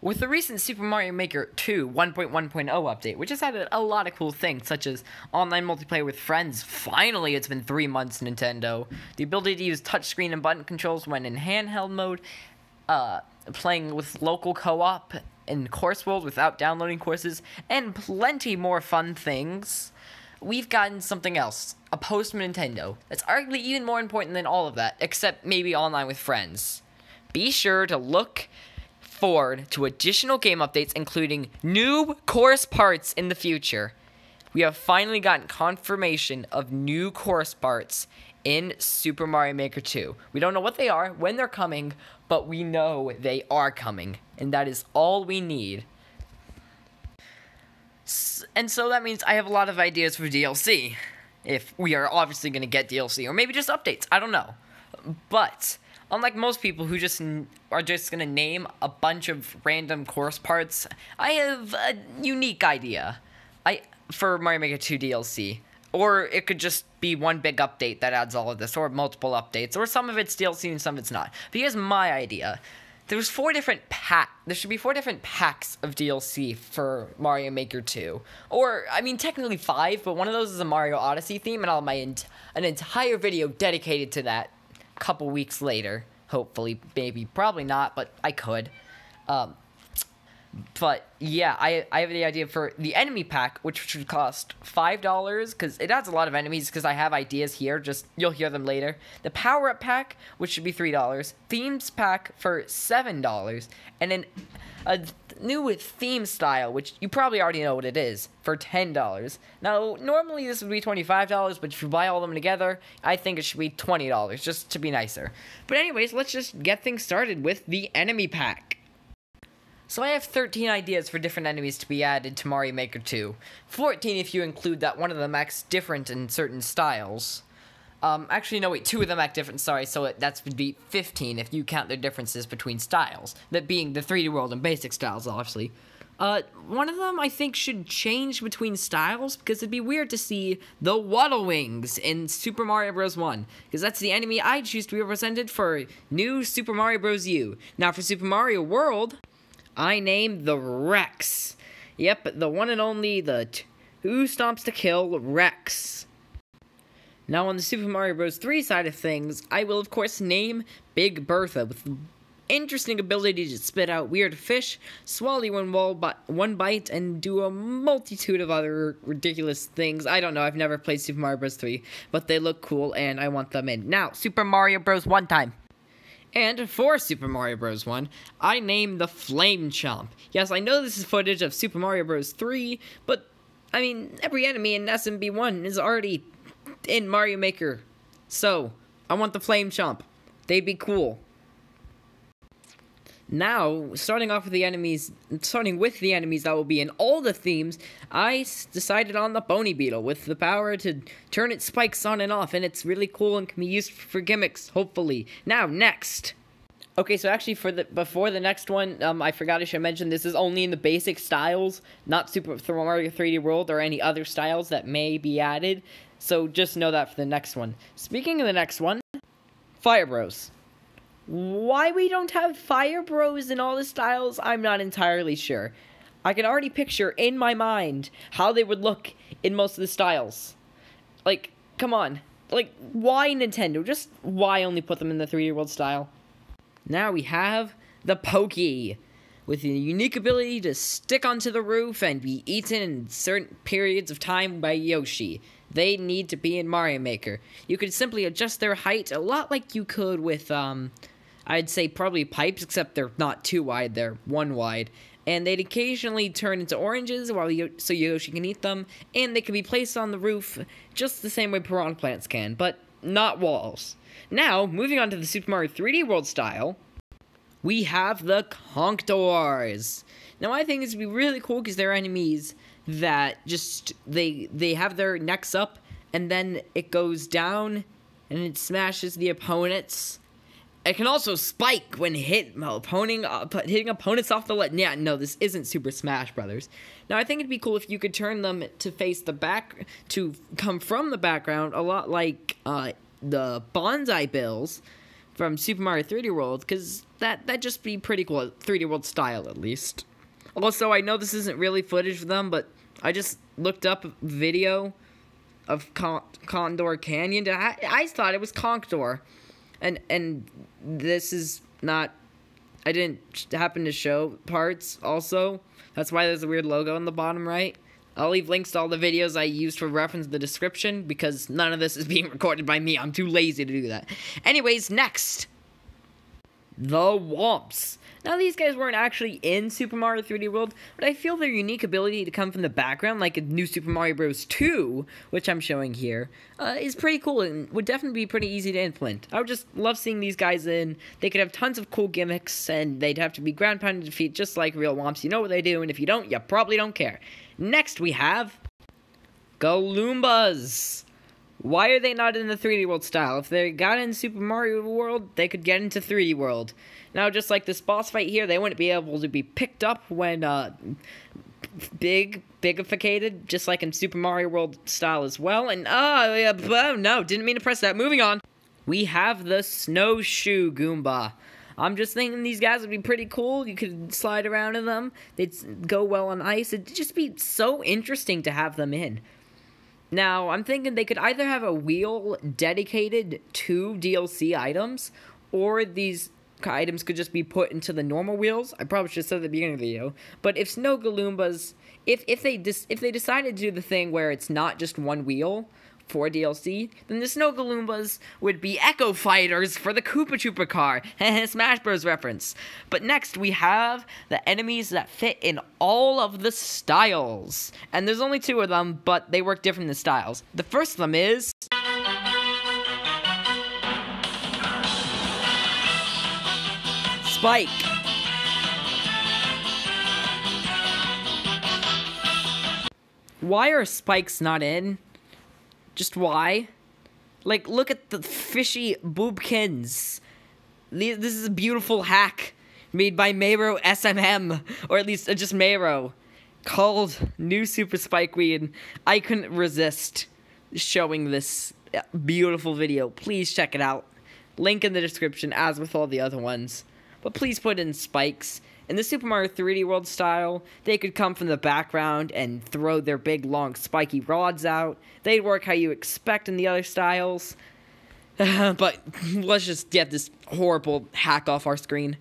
With the recent Super Mario Maker 2 1.1.0 update, which has added a lot of cool things, such as online multiplayer with friends, finally it's been 3 months, Nintendo, the ability to use touchscreen and button controls when in handheld mode, playing with local co-op in Course World without downloading courses, and plenty more fun things, we've gotten something else, a post from Nintendo, that's arguably even more important than all of that, except maybe online with friends. Be sure to look forward to additional game updates, including new course parts in the future. We have finally gotten confirmation of new course parts in Super Mario Maker 2. We don't know what they are, when they're coming, but we know they are coming, and that is all we need. And so that means I have a lot of ideas for DLC, if we are obviously going to get DLC, or maybe just updates, I don't know. But unlike most people who are just going to name a bunch of random course parts, I have a unique idea for Mario Maker 2 DLC. Or it could just be one big update that adds all of this, or multiple updates, or some of it's DLC and some of it's not. But here's my idea. There should be 4 different packs of DLC for Mario Maker 2. Or, I mean, technically 5, but one of those is a Mario Odyssey theme, and I'll have an entire video dedicated to that a couple weeks later. Hopefully, maybe, probably not, but I could. But, yeah, I have the idea for the enemy pack, which should cost $5, because it adds a lot of enemies, because I have ideas here, you'll hear them later. The Powerup Pack, which should be $3. Themes Pack for $7. And then a new theme style, which you probably already know what it is, for $10. Now, normally this would be $25, but if you buy all of them together, I think it should be $20, just to be nicer. But anyways, let's just get things started with the enemy pack. So I have 13 ideas for different enemies to be added to Mario Maker 2. 14 if you include that one of them acts different in certain styles. Actually, no, wait, 2 of them act different, sorry, so that would be 15 if you count the differences between styles. That being the 3D World and basic styles, obviously. One of them I think should change between styles, because it'd be weird to see the Waddle Wings in Super Mario Bros. 1, because that's the enemy I choose to be represented for new Super Mario Bros. U. Now for Super Mario World, I named the Rex. Yep, the one and only, the Who Stomps to Kill Rex. Now on the Super Mario Bros. 3 side of things, I will of course name Big Bertha, with the interesting ability to spit out weird fish, swallow you in one bite, and do a multitude of other ridiculous things. I don't know, I've never played Super Mario Bros. 3, but they look cool and I want them in. Now, Super Mario Bros. 1 time. And for Super Mario Bros. 1, I named the Flame Chomp. Yes, I know this is footage of Super Mario Bros. 3, but, I mean, every enemy in SMB 1 is already in Mario Maker. So, I want the Flame Chomp. They'd be cool. Now, starting with the enemies that will be in all the themes, I decided on the Bony Beetle, with the power to turn its spikes on and off, and it's really cool and can be used for gimmicks, hopefully. Now, next. Okay, so actually, before the next one, I forgot I should mention, this is only in the basic styles, not Super Mario 3D World or any other styles that may be added, so just know that for the next one. Speaking of the next one, Fire Bros. Why we don't have Fire Bros in all the styles, I'm not entirely sure. I can already picture in my mind how they would look in most of the styles. Like, come on. Like, why Nintendo? Just why only put them in the 3D World style? Now we have the Pokey, with the unique ability to stick onto the roof and be eaten in certain periods of time by Yoshi. They need to be in Mario Maker. You could simply adjust their height a lot like you could with, I'd say probably pipes, except they're not too wide, they're 1 wide. And they'd occasionally turn into oranges so Yoshi can eat them, and they can be placed on the roof just the same way piranha plants can, but not walls. Now, moving on to the Super Mario 3D World style, we have the Conch Doors. Now, I think this would be really cool because they're enemies that just, they have their necks up, and then it goes down, and it smashes the opponents. It can also spike when hitting opponents off the ledge. Yeah, no, this isn't Super Smash Brothers. Now, I think it'd be cool if you could turn them to face the back, to come from the background, a lot like the Bonsai Bills from Super Mario 3D World, because that'd just be pretty cool, 3D World style at least. Also, I know this isn't really footage of them, but I just looked up a video of Condor Canyon. I thought it was Conch Door, and this is not. I didn't happen to show parts. Also, that's why there's a weird logo on the bottom right. I'll leave links to all the videos I used for reference in the description because none of this is being recorded by me. I'm too lazy to do that. Anyways, next, the Whomps. Now, these guys weren't actually in Super Mario 3D World, but I feel their unique ability to come from the background, like a new Super Mario Bros. 2, which I'm showing here, is pretty cool and would definitely be pretty easy to implement. I would just love seeing these guys in. They could have tons of cool gimmicks, and they'd have to be ground pound to defeat just like real Whomps. You know what they do, and if you don't, you probably don't care. Next, we have Gollum Buzz. Why are they not in the 3D World style? If they got in Super Mario World, they could get into 3D World. Now, just like this boss fight here, they wouldn't be able to be picked up when bigificated, just like in Super Mario World style as well. And, no, didn't mean to press that. Moving on. We have the Snowshoe Goomba. I'm just thinking these guys would be pretty cool. You could slide around in them. They'd go well on ice. It'd just be so interesting to have them in. Now, I'm thinking they could either have a wheel dedicated to DLC items, or these items could just be put into the normal wheels. I probably should have said at the beginning of the video. But if Snow Galoombas, if they decided to do the thing where it's not just one wheel for DLC, then the Snow Galoombas would be Echo Fighters for the Koopa Troopa car. Smash Bros. Reference. But next, we have the enemies that fit in all of the styles. And there's only 2 of them, but they work different in the styles. The first of them is Spike. Why are spikes not in? Just why? Like, look at the fishy boobkins. This is a beautiful hack made by Mayro SMM, or at least just Mayro, called New Super Spikeweed. I couldn't resist showing this beautiful video. Please check it out. Link in the description, as with all the other ones. But please put in spikes. In the Super Mario 3D World style, they could come from the background and throw their big, long, spiky rods out. They'd work how you expect in the other styles. But let's just get this horrible hack off our screen.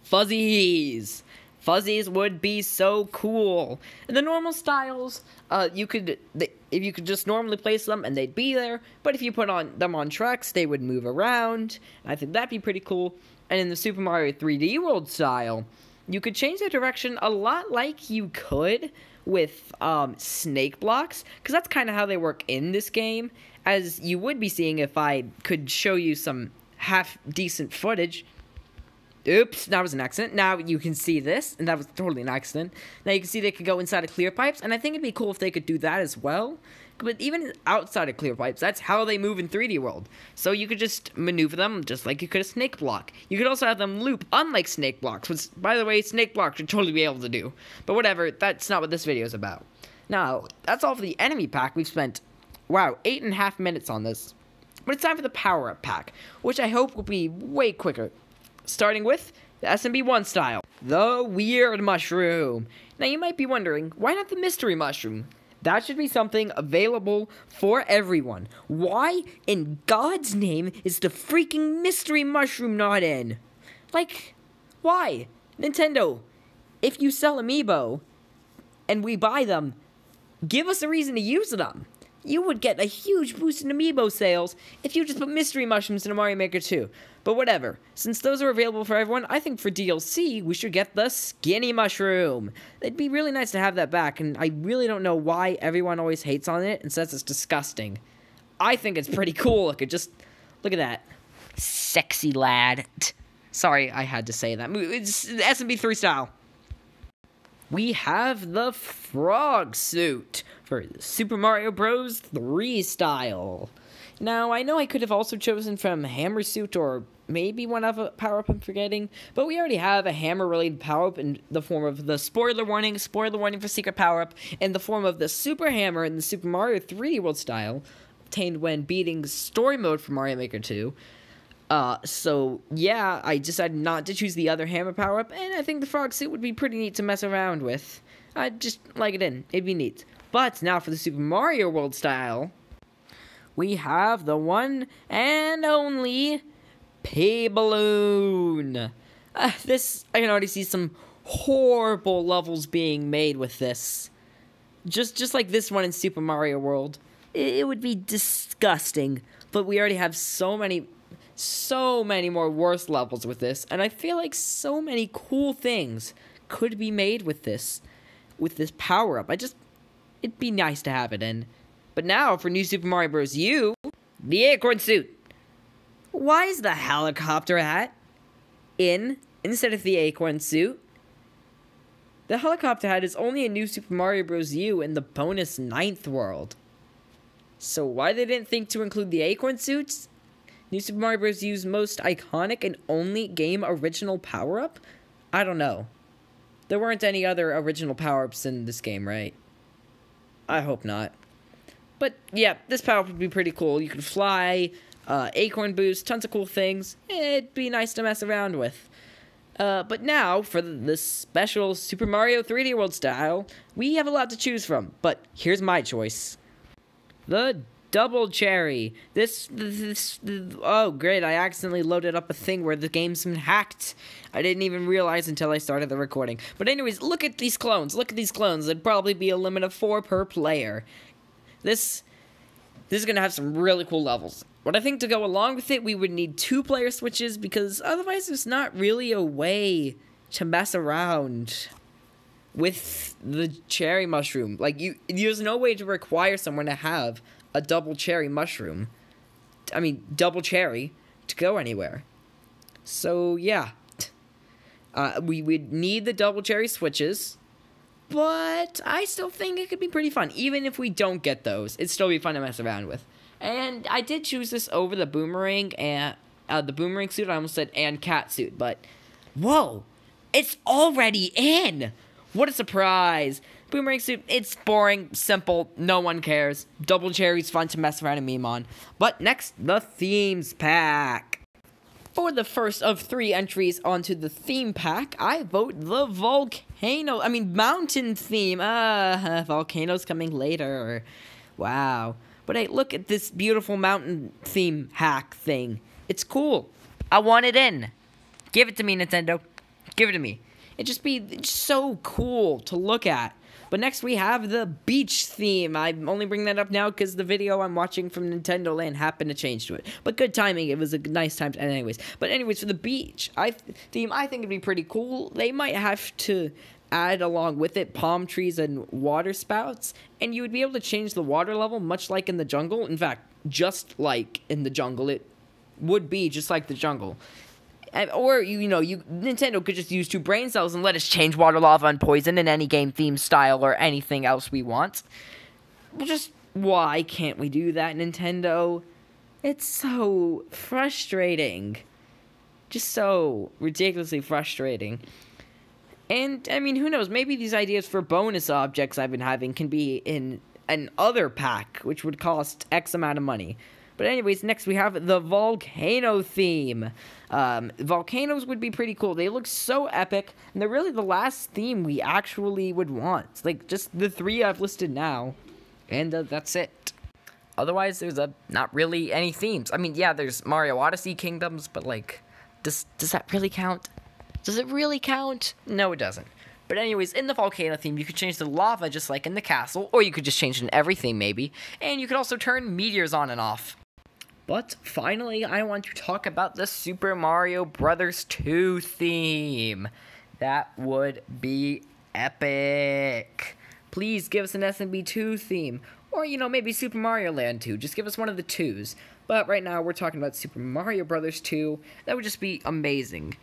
Fuzzies. Fuzzies would be so cool. In the normal styles, if you could just normally place them and they'd be there. But if you put them on tracks, they would move around. I think that'd be pretty cool. And in the Super Mario 3D World style, you could change their direction a lot like you could with snake blocks, because that's kind of how they work in this game, as you would be seeing if I could show you some half-decent footage. Oops, that was an accident. Now you can see this, and that was totally an accident. Now you can see they could go inside of clear pipes, and I think it'd be cool if they could do that as well. But even outside of clear pipes, that's how they move in 3D World. So you could just maneuver them just like you could a snake block. You could also have them loop, unlike snake blocks, which, by the way, snake blocks should totally be able to do. But whatever, that's not what this video is about. Now, that's all for the enemy pack. We've spent, wow, 8.5 minutes on this. But it's time for the Powerup Pack, which I hope will be way quicker. Starting with the SMB1 style, the Weird Mushroom. Now, you might be wondering, why not the Mystery Mushroom? That should be something available for everyone. Why in God's name is the freaking Mystery Mushroom not in? Like, why? Nintendo, if you sell Amiibo and we buy them, give us a reason to use them. You would get a huge boost in Amiibo sales if you just put Mystery Mushrooms in a Mario Maker 2. But whatever, since those are available for everyone, I think for DLC, we should get the Skinny Mushroom. It'd be really nice to have that back, and I really don't know why everyone always hates on it and says it's disgusting. I think it's pretty cool. Look at that. Sexy lad. Sorry, I had to say that. It's SMB3 style. We have the Frog Suit for the Super Mario Bros. 3 style. Now, I know I could have also chosen from Hammer Suit or maybe one of a power-up I'm forgetting, but we already have a hammer-related power-up in the form of the spoiler warning for secret power-up, in the form of the Super Hammer in the Super Mario 3D World style, obtained when beating story mode for Mario Maker 2. So yeah, I decided not to choose the other hammer power-up, and I think the frog suit would be pretty neat to mess around with. I'd just like it in. It'd be neat. But now for the Super Mario World style, we have the one and only Pay Balloon. This, I can already see some horrible levels being made with this. Just like this one in Super Mario World. It would be disgusting, but we already have so many more worse levels with this, and I feel like so many cool things could be made with this power-up. It'd be nice to have it in. But now, for New Super Mario Bros. U, the acorn suit. Why is the helicopter hat in instead of the acorn suit? The helicopter hat is only in New Super Mario Bros. U in the bonus 9th world. So why they didn't think to include the acorn suits? New Super Mario Bros. U's most iconic and only game original power-up? I don't know. There weren't any other original power-ups in this game, right? I hope not. But yeah, this power-up would be pretty cool. You could fly, acorn boost, tons of cool things. It'd be nice to mess around with. But now, for this special Super Mario 3D World style, we have a lot to choose from. But here's my choice. The Double Cherry. Oh great, I accidentally loaded up a thing where the game's been hacked. I didn't even realize until I started the recording. But anyways, look at these clones. There'd probably be a limit of 4 per player. This is gonna have some really cool levels. What I think to go along with it, we would need 2-player switches, because otherwise there's not really a way to mess around with the cherry mushroom. Like, there's no way to require someone to have a double cherry mushroom. Double cherry to go anywhere. So, yeah. We would need the double cherry switches, but I still think it could be pretty fun. Even if we don't get those, it'd still be fun to mess around with. And I did choose this over the boomerang and the boomerang suit. I almost said and cat suit, but whoa, it's already in. What a surprise. Boomerang suit, it's boring, simple, no one cares. Double cherry's fun to mess around and meme on. But next, the themes pack. For the first of 3 entries onto the theme pack, I vote the mountain theme. Volcanoes coming later. Wow. But hey, look at this beautiful mountain theme hack thing. It's cool. I want it in. Give it to me, Nintendo. Give it to me. It'd just be so cool to look at. But next we have the beach theme. I'm only bringing that up now because the video I'm watching from Nintendo Land happened to change to it. But good timing. It was a nice time. Anyways, for the beach theme, I think it'd be pretty cool. They might have to add along with it palm trees and water spouts, and you would be able to change the water level much like in the jungle. In fact, just like in the jungle. It would be just like the jungle. Or, Nintendo could just use 2 brain cells and let us change water, lava, and poison in any game theme style or anything else we want. Just, why can't we do that, Nintendo? It's so frustrating. Just so ridiculously frustrating. And, who knows, maybe these ideas for bonus objects I've been having can be in an other pack, which would cost X amount of money. But anyways, next we have the volcano theme. Volcanoes would be pretty cool. They look so epic, and they're really the last theme we actually would want. Like, just the 3 I've listed now, and that's it. Otherwise, there's not really any themes. Yeah, there's Mario Odyssey Kingdoms, but, like, does that really count? Does it really count? No, it doesn't. But anyways, in the volcano theme, you could change the lava just like in the castle, or you could just change it in everything, maybe. And you could also turn meteors on and off. But finally, I want to talk about the Super Mario Bros. 2 theme. That would be epic. Please give us an SMB 2 theme. Or, maybe Super Mario Land 2. Just give us one of the 2s. But right now, we're talking about Super Mario Bros. 2. That would just be amazing.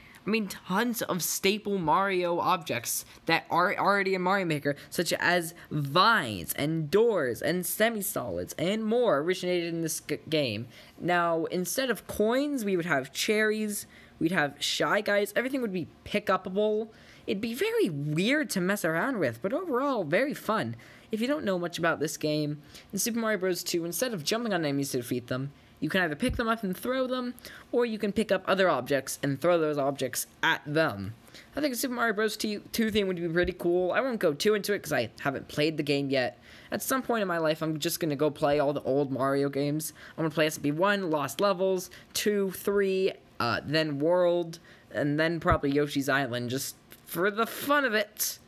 Tons of staple Mario objects that are already in Mario Maker, such as vines and doors and semi-solids and more originated in this game. Now, instead of coins, we would have cherries, we'd have Shy Guys, everything would be pick-upable. It'd be very weird to mess around with, but overall, very fun. If you don't know much about this game, in Super Mario Bros. 2, instead of jumping on enemies to defeat them, You can either pick them up and throw them, or you can pick up other objects and throw those objects at them. I think a Super Mario Bros. 2 theme would be pretty cool. I won't go too into it because I haven't played the game yet. At some point in my life, I'm just going to go play all the old Mario games. I'm going to play SMP1, Lost Levels, 2, 3, then World, and then probably Yoshi's Island, just for the fun of it.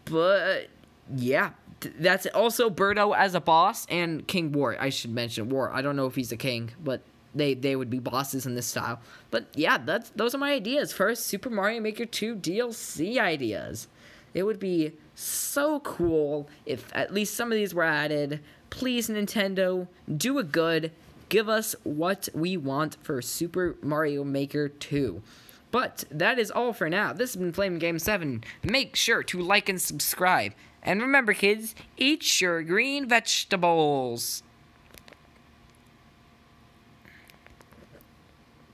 But, yeah, that's it. Also, Birdo as a boss, and King War. I should mention War. I don't know if he's a king, but they would be bosses in this style. But, yeah, those are my ideas for Super Mario Maker 2 DLC ideas. It would be so cool if at least some of these were added. Please, Nintendo, do a good. Give us what we want for Super Mario Maker 2. But that is all for now. This has been Flame Game 7. Make sure to like and subscribe. And remember, kids, eat your green vegetables.